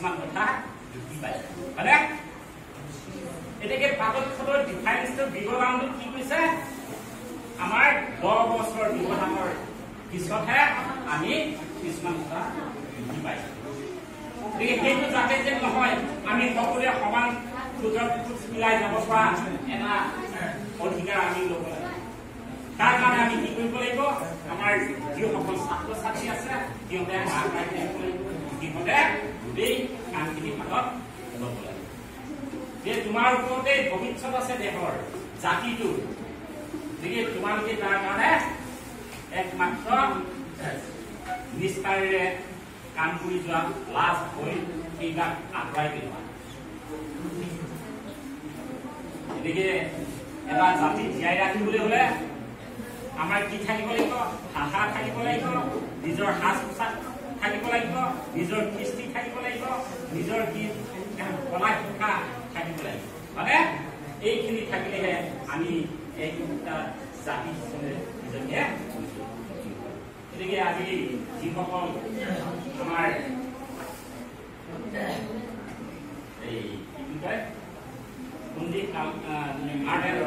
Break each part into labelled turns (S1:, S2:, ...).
S1: কিছুমান কথা বুজি পাইছে হয়নে এটাকে পাগলখনৰ ডিফাৰেন্সটো বিগলামটো কি কৈছে আমাৰ 10 বছৰ বিগলামৰ পিছতহে আমি কিছুমান কথা বুজি পাইছো সেইটো যাতে যে নহয় আমি সকলোৱে সমান সুযোগ মিলাই যাব পৰা এটা অধিকাৰ আমি ল'ব লাগিব তাৰ কাৰণে আমি কি কৰিব লাগিব আমাৰ যিসকল ছাত্ৰ ছাত্ৰী আছে সিহঁতে আগবাঢ়ি আহিব লাগিব সিহঁতে গোটেই কামখিনি হাতত ল'ব লাগিব যে তোমাৰ ওপৰতে ভৱিষ্যত আছে দেশৰ জাতিটোৰ গতিকে তোমালোকে তাৰ কাৰণে একমাত্ৰ নিষ্ঠাৰে কাম কৰি যোৱা লাজ হৈ সেইবিলাক আগুৱাই পেলোৱা গতিকে এটা জাতি জীয়াই ৰাখিবলৈ হলে আমাৰ কি থাকিব লাগিব ভাষা থাকিব লাগিব নিজৰ সাজ পোছাক থাকিব লাগিব নিজৰ কৃষ্টি থাকিব লাগিব নিজৰ গীত কলা শিক্ষা থাকিব লাগিব মানে এইখিনি থাকিলেহে আমি একটা জাতি হিচাপে নিজকে গতিকে আজি যিসকল আমাৰ এই কি কয় পণ্ডিত আৰ্ট এণ্ড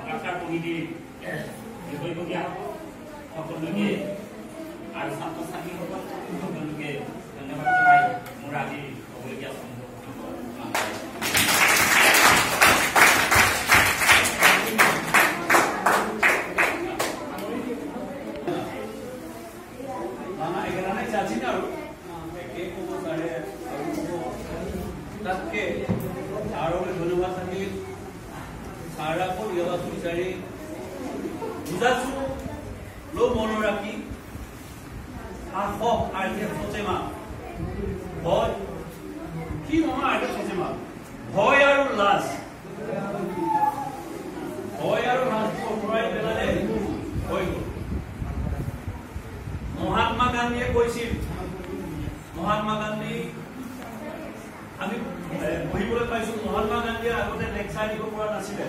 S1: কালচাৰ কমিটিৰ বিষয়ববীয়া সকলোকে আৰু ছাত্ৰ ছাত্ৰীসকল সকলোকে ধন্যবাদ জনাই মোৰ আজি ক'বলগীয়া
S2: মহাত্মা গান্ধীয়ে কৈছিল মহাত্মা গান্ধী আমি পঢ়িবলৈ পাইছো মহাত্মা গান্ধীয়ে আগতে লেকচাৰ দিব পৰা নাছিলে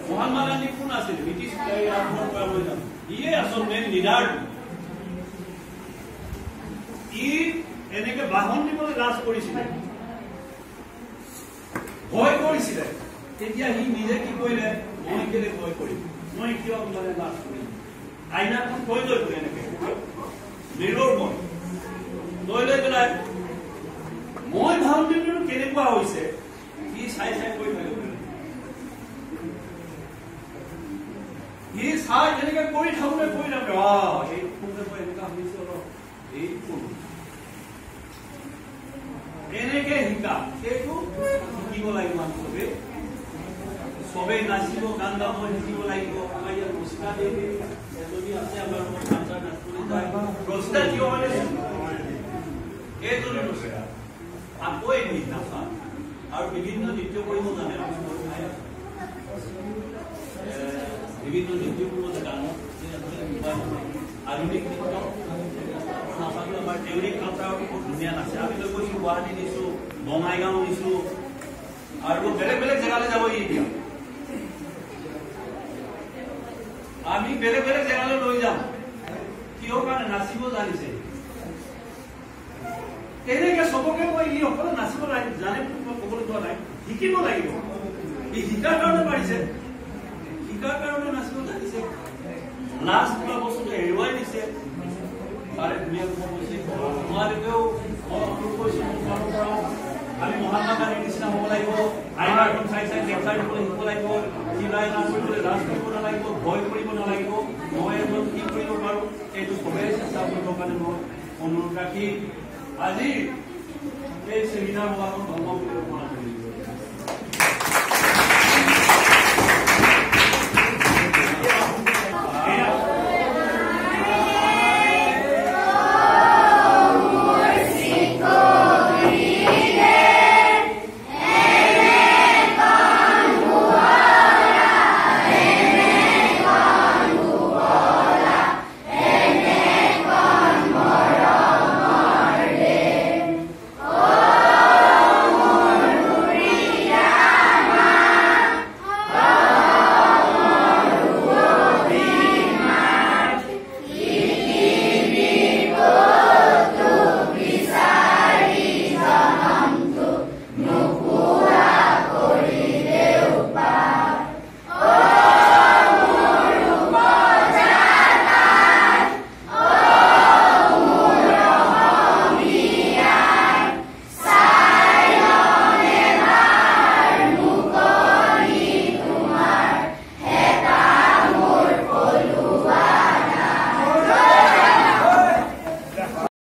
S2: মহাত্মা গান্ধী কোন আছিল ব্ৰিটিছ আৰম্ভ কৰালৈ যাম ইয়ে আচল মেইন লিডাৰ ই এনেকে বাহন দিবলৈ লাজ কৰিছিলে ভয় কৰিছিলে তেতিয়া সি নিজে কি কৰিলে মই কেলে ভয় কৰিম মই কিয় মানে লাজ কৰিম আইনাখন থৈ লৈ এনেকে নিৰোৰ মই লৈ পেলাই মই ভাও দিনটো কেনেকুৱা হৈছে সি চাই চাই কৰি থাকিব সি চাই যেনেকে কৰি থাকোতে কৰি থাকে এই কোনটো মই এনেকুৱা হৈছে অলপ এই কোন এনেকে শিকা সেইটো শিকিব লাগিব আমি চবেই নাচিব গান গাব শিকিব লাগিব আমাৰ ইয়াত ৰচিতা দেৱী এজনী আছে আমাৰ কালচাৰ নাচনী ৰচিতা কিয় মানে এইজনী ৰচিতা আকৌ এই গীত নাচা আৰু বিভিন্ন নৃত্য কৰিব জানে বিভিন্ন নৃত্য কৰিব জানো আধুনিক নৃত্য নাচাটো আমাৰ দেউৰী কালচাৰটো বহুত ধুনীয়া নাচে আমি লৈ গৈছো গুৱাহাটী নিছো বঙাইগাঁও নিছো আৰু বেলেগ বেলেগ জেগালৈ যাব এতিয়া আমি বেলেগ বেলেগ জেগালৈ লৈ যাম কিয় কাৰণে নাচিব জানিছে এনেকে চবকে মই ই অকলে নাচিব জানে ক'বলৈ যোৱা নাই শিকিব লাগিব ই শিকাৰ কাৰণে পাৰিছে শিকাৰ কাৰণে নাচিব জানিছে লাজ বোলা বস্তুটো হেৰুৱাই দিছে তাৰে ধুনীয়া কথা কৈছে তোমালোকেও অনুৰোধ কৰিছো তোমালোকৰ পৰাও আমি মহাত্মা গান্ধীৰ নিচিনা হ'ব লাগিব আইনাখন চাই চাই লেকচাৰ দিবলৈ শিকিব লাগিব চিলাই নাচ কৰিবলৈ লাজ কৰিব নালাগিব ভয় কৰিব নালাগিব মই এজন কি কৰিব পাৰোঁ এইটো চবেই চেষ্টা কৰিবৰ কাৰণে মই অনুৰোধ ৰাখি আজি এই চেমিনাৰ হোৱাখন ধৰ্ম বুলি